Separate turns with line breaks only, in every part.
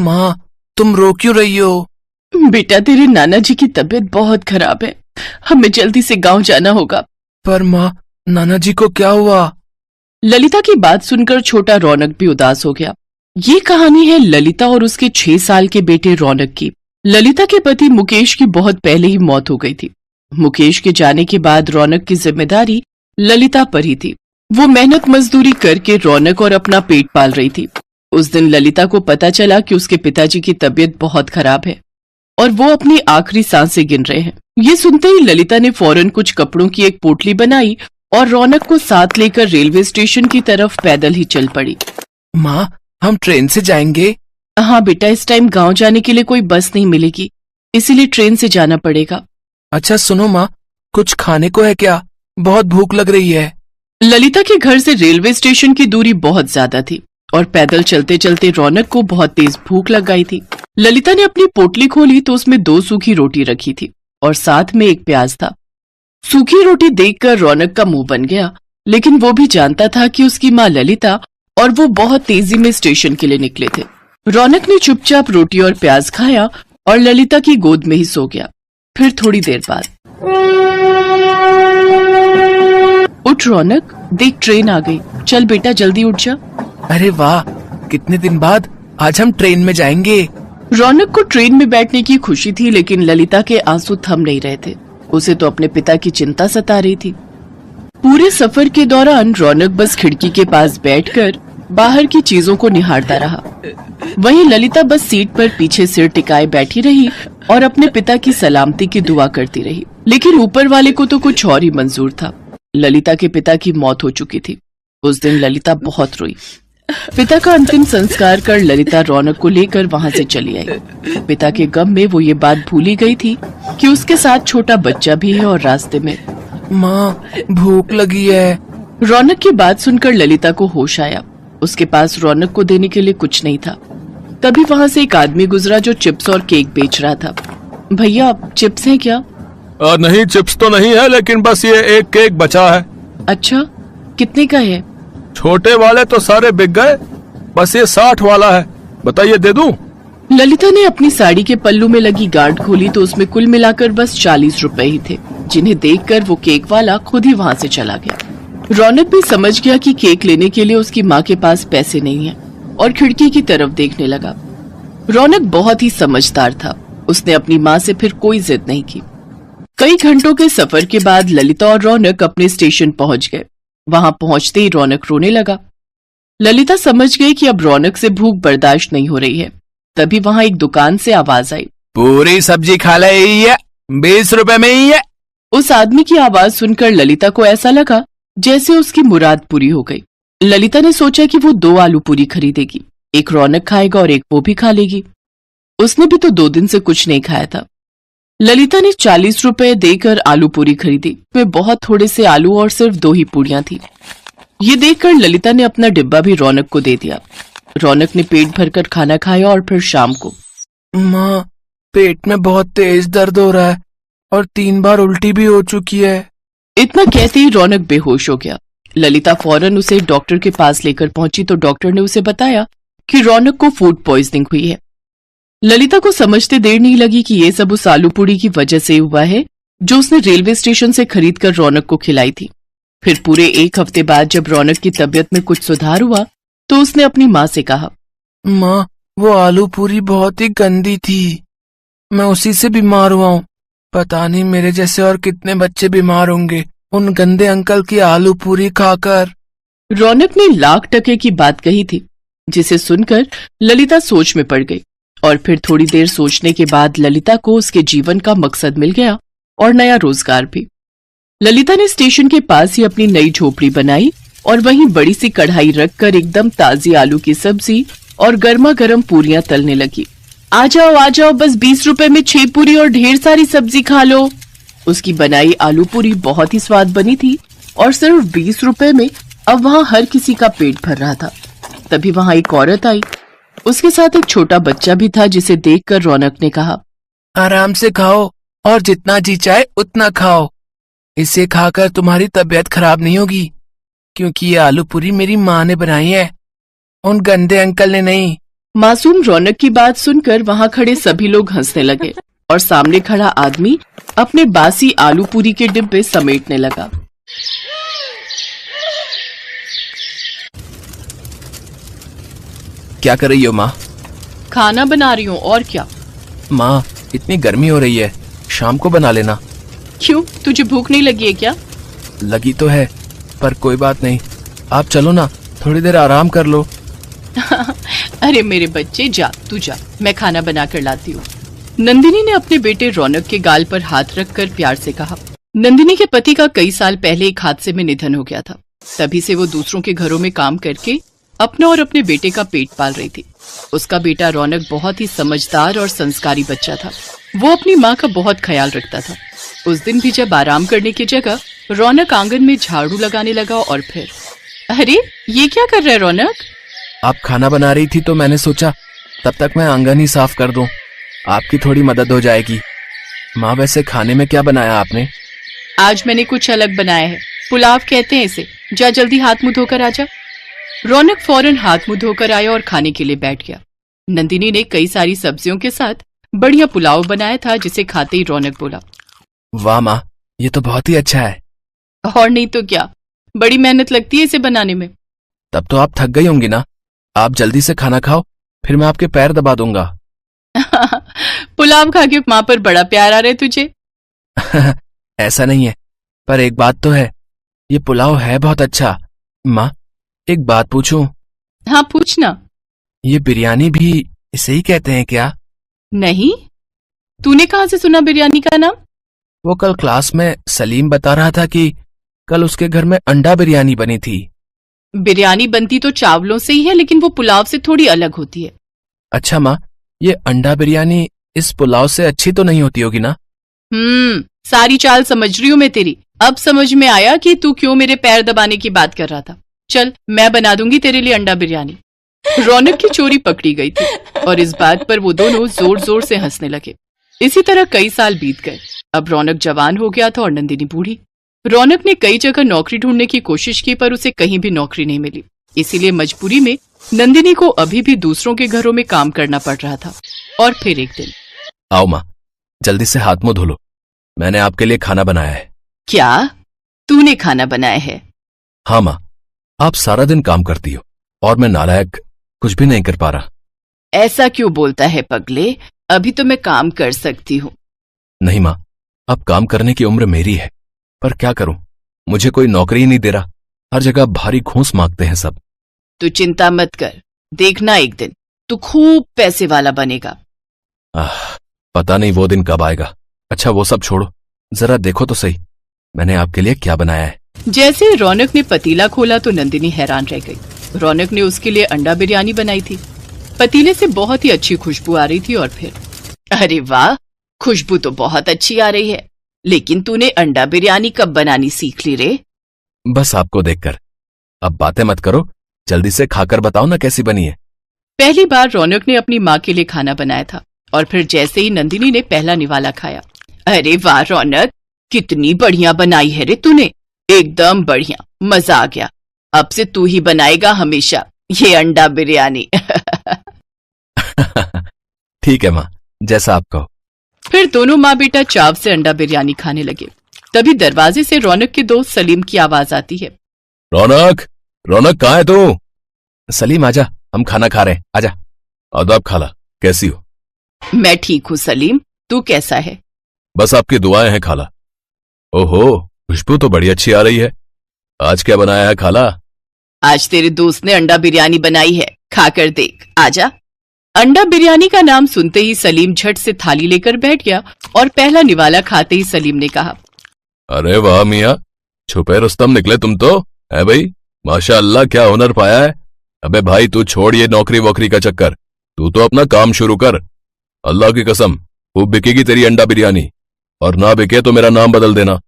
माँ, तुम रो क्यों रही हो?
बेटा, तेरे नाना जी की तबीयत बहुत खराब है, हमें जल्दी से गांव जाना होगा।
पर माँ, नाना जी को क्या हुआ?
ललिता की बात सुनकर छोटा रौनक भी उदास हो गया। ये कहानी है ललिता और उसके 6 साल के बेटे रौनक की। ललिता के पति मुकेश की बहुत पहले ही मौत हो गई थी। मुकेश के जाने के बाद रौनक की जिम्मेदारी ललिता पर ही थी। वो मेहनत मजदूरी करके रौनक और अपना पेट पाल रही थी। उस दिन ललिता को पता चला कि उसके पिताजी की तबीयत बहुत खराब है और वो अपनी आखिरी सांसें गिन रहे हैं। ये सुनते ही ललिता ने फौरन कुछ कपड़ों की एक पोटली बनाई और रौनक को साथ लेकर रेलवे स्टेशन की तरफ पैदल ही चल पड़ी।
माँ, हम ट्रेन से जाएंगे?
हाँ बेटा, इस टाइम गांव जाने के लिए कोई बस नहीं मिलेगी, इसीलिए ट्रेन से जाना पड़ेगा।
अच्छा सुनो माँ, कुछ खाने को है क्या? बहुत भूख लग रही है।
ललिता के घर से रेलवे स्टेशन की दूरी बहुत ज्यादा थी और पैदल चलते चलते रौनक को बहुत तेज भूख लग गई थी। ललिता ने अपनी पोटली खोली तो उसमें 2 सूखी रोटी रखी थी और साथ में एक प्याज था। सूखी रोटी देखकर रौनक का मुंह बन गया, लेकिन वो भी जानता था कि उसकी माँ ललिता और वो बहुत तेजी में स्टेशन के लिए निकले थे। रौनक ने चुपचाप रोटी और प्याज खाया और ललिता की गोद में ही सो गया। फिर थोड़ी देर बाद, उठ रौनक, देख ट्रेन आ गई, चल बेटा जल्दी उठ जा।
अरे वाह, कितने दिन बाद आज हम ट्रेन में जाएंगे।
रौनक को ट्रेन में बैठने की खुशी थी, लेकिन ललिता के आंसू थम नहीं रहे थे। उसे तो अपने पिता की चिंता सता रही थी। पूरे सफर के दौरान रौनक बस खिड़की के पास बैठकर बाहर की चीजों को निहारता रहा। वहीं ललिता बस सीट पर पीछे सिर टिकाए बैठी रही और अपने पिता की सलामती की दुआ करती रही। लेकिन ऊपर वाले को तो कुछ और ही मंजूर था। ललिता के पिता की मौत हो चुकी थी। उस दिन ललिता बहुत रोई। पिता का अंतिम संस्कार कर ललिता रौनक को लेकर वहां से चली आई। पिता के गम में वो ये बात भूल ही गई थी कि उसके साथ छोटा बच्चा भी है और रास्ते में।
माँ, भूख लगी है।
रौनक की बात सुनकर ललिता को होश आया। उसके पास रौनक को देने के लिए कुछ नहीं था। तभी वहां से एक आदमी गुजरा जो चिप्स और केक बेच रहा था। भैया, चिप्स हैं क्या?
नहीं, चिप्स तो नहीं है, लेकिन बस ये एक केक बचा है।
अच्छा, कितने का है?
छोटे वाले तो सारे बिक गए, बस ये 60 वाला है, बताइए दे दूं?
ललिता ने अपनी साड़ी के पल्लू में लगी गांठ खोली तो उसमें कुल मिलाकर बस 40 रुपए ही थे, जिन्हें देखकर वो केक वाला खुद ही वहां से चला गया। रौनक भी समझ गया कि केक लेने के लिए उसकी माँ के पास पैसे नहीं है और खिड़की की तरफ देखने लगा। रौनक बहुत ही समझदार था। उसने अपनी माँ से फिर कोई जिद नहीं की। कई घंटों के सफर के बाद ललिता और रौनक अपने स्टेशन पहुंच गए। वहां पहुंचते ही रौनक रोने लगा। ललिता समझ गई कि अब रौनक से भूख बर्दाश्त नहीं हो रही है। तभी वहां एक दुकान से आवाज आई,
पूरी सब्जी खा ले, 20 रुपए में ही है।
उस आदमी की आवाज सुनकर ललिता को ऐसा लगा जैसे उसकी मुराद पूरी हो गई। ललिता ने सोचा कि वो 2 आलू पूरी खरीदेगी, एक रौनक खाएगा और एक वो भी खा लेगी। उसने भी तो 2 दिन से कुछ नहीं खाया था। ललिता ने 40 रुपए देकर आलू पूरी खरीदी। वे बहुत थोड़े से आलू और सिर्फ 2 ही पूरियां थी। ये देखकर ललिता ने अपना डिब्बा भी रौनक को दे दिया। रौनक ने पेट भरकर खाना खाया और फिर शाम को।
माँ, पेट में बहुत तेज दर्द हो रहा है और 3 बार उल्टी भी हो चुकी है।
इतना कहते ही रौनक बेहोश हो गया। ललिता फौरन उसे डॉक्टर के पास लेकर पहुंची तो डॉक्टर ने उसे बताया कि रौनक को फूड पॉइजनिंग हुई है। ललिता को समझते देर नहीं लगी कि ये सब उस आलू पूरी की वजह से हुआ है जो उसने रेलवे स्टेशन से खरीदकर रौनक को खिलाई थी। फिर पूरे 1 हफ्ते बाद जब रौनक की तबीयत में कुछ सुधार हुआ तो उसने अपनी माँ से कहा,
माँ, वो आलू पूरी बहुत ही गंदी थी, मैं उसी से बीमार हुआ हूँ। पता नहीं मेरे जैसे और कितने बच्चे बीमार होंगे उन गंदे अंकल की आलू पूरी खाकर।
रौनक ने लाख टके की बात कही थी, जिसे सुनकर ललिता सोच में पड़ गई। और फिर थोड़ी देर सोचने के बाद ललिता को उसके जीवन का मकसद मिल गया और नया रोजगार भी। ललिता ने स्टेशन के पास ही अपनी नई झोपड़ी बनाई और वहीं बड़ी सी कढ़ाई रखकर एकदम ताजी आलू की सब्जी और गर्मा गर्म पूरियां तलने लगी। आ जाओ, बस 20 रुपए में 6 पूरी और ढेर सारी सब्जी खा लो। उसकी बनाई आलू पूरी बहुत ही स्वाद बनी थी और सिर्फ 20 रुपए में अब वहां हर किसी का पेट भर रहा था। तभी वहां एक औरत आई। उसके साथ एक छोटा बच्चा भी था, जिसे देखकर रौनक ने कहा,
आराम से खाओ और जितना जी चाहे उतना खाओ। इसे खाकर तुम्हारी तबीयत खराब नहीं होगी, क्योंकि ये आलू पूरी मेरी माँ ने बनाई है, उन गंदे अंकल ने नहीं।
मासूम रौनक की बात सुनकर वहां खड़े सभी लोग हंसने लगे और सामने खड़ा आदमी अपने बासी आलू पूरी के डिब्बे समेटने लगा।
क्या कर रही हो माँ?
खाना बना रही हूँ, और क्या।
माँ, इतनी गर्मी हो रही है, शाम को बना लेना।
क्यों, तुझे भूख नहीं लगी है क्या?
लगी तो है, पर कोई बात नहीं, आप चलो ना, थोड़ी देर आराम कर लो।
अरे मेरे बच्चे, जा तू जा, मैं खाना बना कर लाती हूँ। नंदिनी ने अपने बेटे रौनक के गाल पर हाथ रखकर प्यार से कहा। नंदिनी के पति का कई साल पहले एक हादसे में निधन हो गया था। तभी से वो दूसरों के घरों में काम करके अपना और अपने बेटे का पेट पाल रही थी। उसका बेटा रौनक बहुत ही समझदार और संस्कारी बच्चा था। वो अपनी माँ का बहुत ख्याल रखता था। उस दिन भी जब आराम करने की जगह रौनक आंगन में झाड़ू लगाने लगा और फिर, अरे ये क्या कर रहा है रौनक?
आप खाना बना रही थी तो मैंने सोचा तब तक मैं आंगन ही साफ कर दूं, आपकी थोड़ी मदद हो जाएगी। माँ, वैसे खाने में क्या बनाया आपने?
आज मैंने कुछ अलग बनाया है, पुलाव कहते हैं इसे। जा जल्दी हाथ मुंह धोकर आजा। रौनक फौरन हाथ मुंह धोकर आया और खाने के लिए बैठ गया। नंदिनी ने कई सारी सब्जियों के साथ बढ़िया पुलाव बनाया था, जिसे खाते ही रौनक बोला,
वाह माँ, ये तो बहुत ही अच्छा है।
और नहीं तो क्या, बड़ी मेहनत लगती है इसे बनाने में।
तब तो आप थक गई होंगी ना, आप जल्दी से खाना खाओ, फिर मैं आपके पैर दबा दूंगा।
पुलाव खा के माँ पर बड़ा प्यार आ रहा है तुझे।
ऐसा नहीं है, पर एक बात तो है, ये पुलाव है बहुत अच्छा। माँ, एक बात पूछूं?
हाँ पूछना।
ये बिरयानी भी इसे ही कहते हैं क्या?
नहीं, तूने कहाँ से सुना बिरयानी का नाम?
वो कल क्लास में सलीम बता रहा था कि कल उसके घर में अंडा बिरयानी बनी थी।
बिरयानी बनती तो चावलों से ही है, लेकिन वो पुलाव से थोड़ी अलग होती है।
अच्छा माँ, ये अंडा बिरयानी इस पुलाव से अच्छी तो नहीं होती होगी ना?
सारी चाल समझ रही हूँ मैं तेरी। अब समझ में आया कि तू क्यों मेरे पैर दबाने की बात कर रहा था। चल, मैं बना दूंगी तेरे लिए अंडा बिरयानी। रौनक की चोरी पकड़ी गई थी और इस बात पर वो दोनों जोर जोर से हंसने लगे। इसी तरह कई साल बीत गए। अब रौनक जवान हो गया था और नंदिनी बूढ़ी। रौनक ने कई जगह नौकरी ढूंढने की कोशिश की, पर उसे कहीं भी नौकरी नहीं मिली। इसीलिए मजबूरी में नंदिनी को अभी भी दूसरों के घरों में काम करना पड़ रहा था। और फिर एक दिन,
आओ माँ, जल्दी से हाथ मुंह धो लो, मैंने आपके लिए खाना बनाया है।
क्या तूने खाना बनाया है?
हाँ माँ, आप सारा दिन काम करती हो और मैं नालायक कुछ भी नहीं कर पा रहा।
ऐसा क्यों बोलता है पगले, अभी तो मैं काम कर सकती हूँ।
नहीं माँ, अब काम करने की उम्र मेरी है, पर क्या करूं, मुझे कोई नौकरी ही नहीं दे रहा। हर जगह भारी घूंस मांगते हैं सब।
तू चिंता मत कर, देखना एक दिन तू खूब पैसे वाला बनेगा।
पता नहीं वो दिन कब आएगा। अच्छा वो सब छोड़ो, जरा देखो तो सही मैंने आपके लिए क्या बनाया है।
जैसे ही रौनक ने पतीला खोला तो नंदिनी हैरान रह गई। रौनक ने उसके लिए अंडा बिरयानी बनाई थी। पतीले से बहुत ही अच्छी खुशबू आ रही थी और फिर, अरे वाह, खुशबू तो बहुत अच्छी आ रही है, लेकिन तूने अंडा बिरयानी कब बनानी सीख ली रे?
बस आपको देखकर। अब बातें मत करो, जल्दी से खाकर बताओ ना कैसी बनी है।
पहली बार रौनक ने अपनी माँ के लिए खाना बनाया था और फिर जैसे ही नंदिनी ने पहला निवाला खाया, अरे वाह रौनक, कितनी बढ़िया बनाई है रे तूने, एकदम बढ़िया, मजा आ गया। अब से तू ही बनाएगा हमेशा ये अंडा बिरयानी।
ठीक है माँ, जैसा आप कहो।
फिर दोनों माँ बेटा चाव से अंडा बिरयानी खाने लगे। तभी दरवाजे से रौनक के दोस्त सलीम की आवाज आती है।
रौनक, रौनक कहाँ है तू?
सलीम आजा, हम खाना खा रहे हैं, आजा।
आदाब खाला, कैसी हो?
मैं ठीक हूँ सलीम, तू कैसा है?
बस आपकी दुआएं हैं खाला। ओहो, खुशबू तो बड़ी अच्छी आ रही है। आज क्या बनाया है खाला?
आज तेरे दोस्त ने अंडा बिरयानी बनाई है, खाकर देख, आजा। अंडा बिरयानी का नाम सुनते ही सलीम झट से थाली लेकर बैठ गया और पहला निवाला खाते ही सलीम ने कहा,
अरे वाह मियाँ, छुपे रुस्तम निकले तुम तो, है भाई, माशाअल्लाह क्या हुनर पाया है। अबे भाई तू छोड़ ये नौकरी वोकरी का चक्कर, तू तो अपना काम शुरू कर। अल्लाह की कसम खूब बिकेगी तेरी अंडा बिरयानी, और ना बिके तो मेरा नाम बदल देना।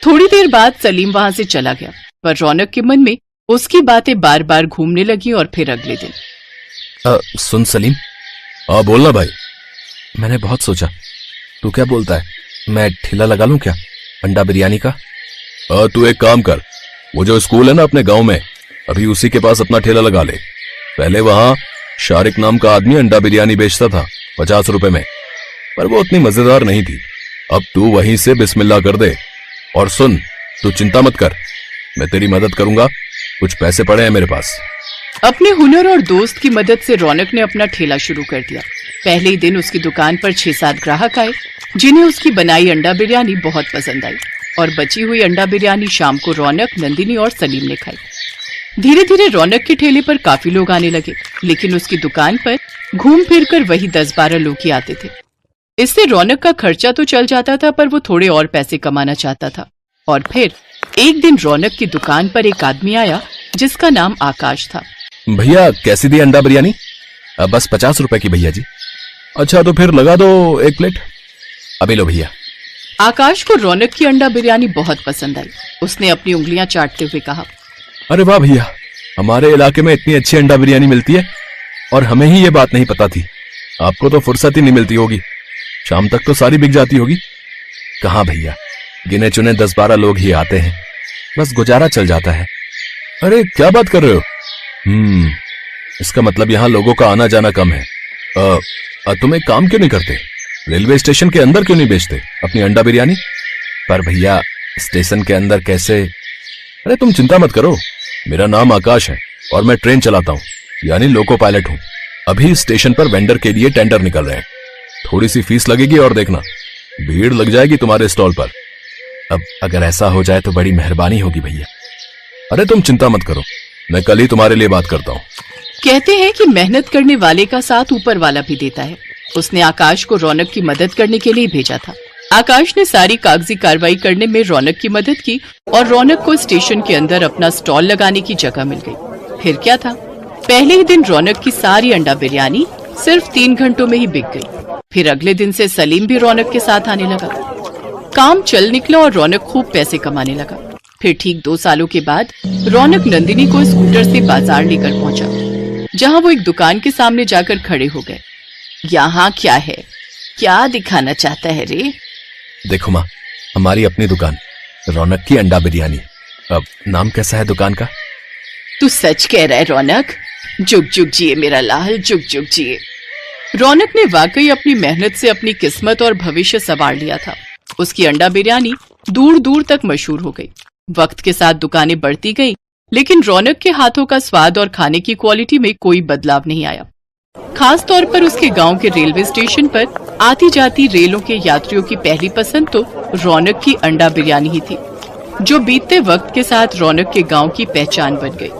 थोड़ी देर बाद सलीम वहां से चला गया, पर रौनक के मन में उसकी बातें बार बार घूमने लगी। और फिर अगले दिन,
सुन सलीम।
हाँ बोलना भाई।
मैंने बहुत सोचा, तू क्या बोलता है, मैं ठेला लगा लूं क्या अंडा बिरयानी का?
तू एक काम कर, वो जो स्कूल है ना अपने गांव में, अभी उसी के पास अपना ठेला लगा ले। पहले वहां शारिक नाम का आदमी अंडा बिरयानी बेचता था 50 रुपए में, पर वो उतनी मजेदार नहीं थी। अब तू वहीं से बिस्मिल्लाह कर दे। और सुन, तू चिंता मत कर, मैं तेरी मदद करूंगा, कुछ पैसे पड़े हैं मेरे पास।
अपने हुनर और दोस्त की मदद से रौनक ने अपना ठेला शुरू कर दिया। पहले ही दिन उसकी दुकान पर 6-7 ग्राहक आए, जिन्हें उसकी बनाई अंडा बिरयानी बहुत पसंद आई और बची हुई अंडा बिरयानी शाम को रौनक, नंदिनी और सलीम ने खाई। धीरे धीरे रौनक के ठेले पर काफी लोग आने लगे, लेकिन उसकी दुकान पर घूम फिर कर वही 10-12 लोग ही आते थे। इससे रौनक का खर्चा तो चल जाता था, पर वो थोड़े और पैसे कमाना चाहता था। और फिर एक दिन रौनक की दुकान पर एक आदमी आया जिसका नाम आकाश था।
भैया कैसी दी अंडा बिरयानी? बस 50 रुपए की भैया जी। अच्छा तो फिर लगा दो 1 प्लेट। अभी लो भैया।
आकाश को रौनक की अंडा बिरयानी बहुत पसंद आई। उसने अपनी उंगलियां चाटते हुए कहा,
अरे वाह भैया, हमारे इलाके में इतनी अच्छी अंडा बिरयानी मिलती है और हमें ही ये बात नहीं पता थी। आपको तो फुर्सत ही नहीं मिलती होगी, शाम तक तो सारी बिक जाती होगी। कहाँ भैया, गिने चुने 10-12 लोग ही आते हैं, बस गुजारा चल जाता है। अरे क्या बात कर रहे हो? इसका मतलब यहाँ लोगों का आना जाना कम है। तुम एक काम क्यों नहीं करते, रेलवे स्टेशन के अंदर क्यों नहीं बेचते अपनी अंडा बिरयानी? पर भैया स्टेशन के अंदर कैसे? अरे तुम चिंता मत करो, मेरा नाम आकाश है और मैं ट्रेन चलाता हूँ, यानी लोको पायलट हूँ। अभी स्टेशन पर वेंडर के लिए टेंडर निकल रहे हैं, थोड़ी सी फीस लगेगी और देखना भीड़ लग जाएगी तुम्हारे स्टॉल पर। अब अगर ऐसा हो जाए तो बड़ी मेहरबानी होगी भैया। अरे तुम चिंता मत करो, मैं कल ही तुम्हारे लिए बात करता हूँ।
कहते हैं कि मेहनत करने वाले का साथ ऊपर वाला भी देता है। उसने आकाश को रौनक की मदद करने के लिए भेजा था। आकाश ने सारी कागजी कार्रवाई करने में रौनक की मदद की और रौनक को स्टेशन के अंदर अपना स्टॉल लगाने की जगह मिल गई। फिर क्या था, पहले ही दिन रौनक की सारी अंडा बिरयानी सिर्फ 3 घंटों में ही बिक गई। फिर अगले दिन से सलीम भी रौनक के साथ आने लगा। काम चल निकला और रौनक खूब पैसे कमाने लगा। फिर ठीक 2 सालों के बाद रौनक नंदिनी को स्कूटर से बाजार लेकर पहुंचा, जहां वो एक दुकान के सामने जाकर खड़े हो गए। यहाँ क्या है, क्या दिखाना चाहता है रे?
देखो माँ, हमारी अपनी दुकान रौनक की अंडा बिरयानी। अब नाम कैसा है दुकान का?
तू सच कह रहा है रौनक? जुग जुग जिए मेरा लाल, जुग जुग जिए। रौनक ने वाकई अपनी मेहनत से अपनी किस्मत और भविष्य संवार लिया था। उसकी अंडा बिरयानी दूर दूर तक मशहूर हो गई। वक्त के साथ दुकानें बढ़ती गई, लेकिन रौनक के हाथों का स्वाद और खाने की क्वालिटी में कोई बदलाव नहीं आया। खास तौर पर उसके गांव के रेलवे स्टेशन पर आती जाती रेलों के यात्रियों की पहली पसंद तो रौनक की अंडा बिरयानी ही थी, जो बीतते वक्त के साथ रौनक के गांव की पहचान बन गई।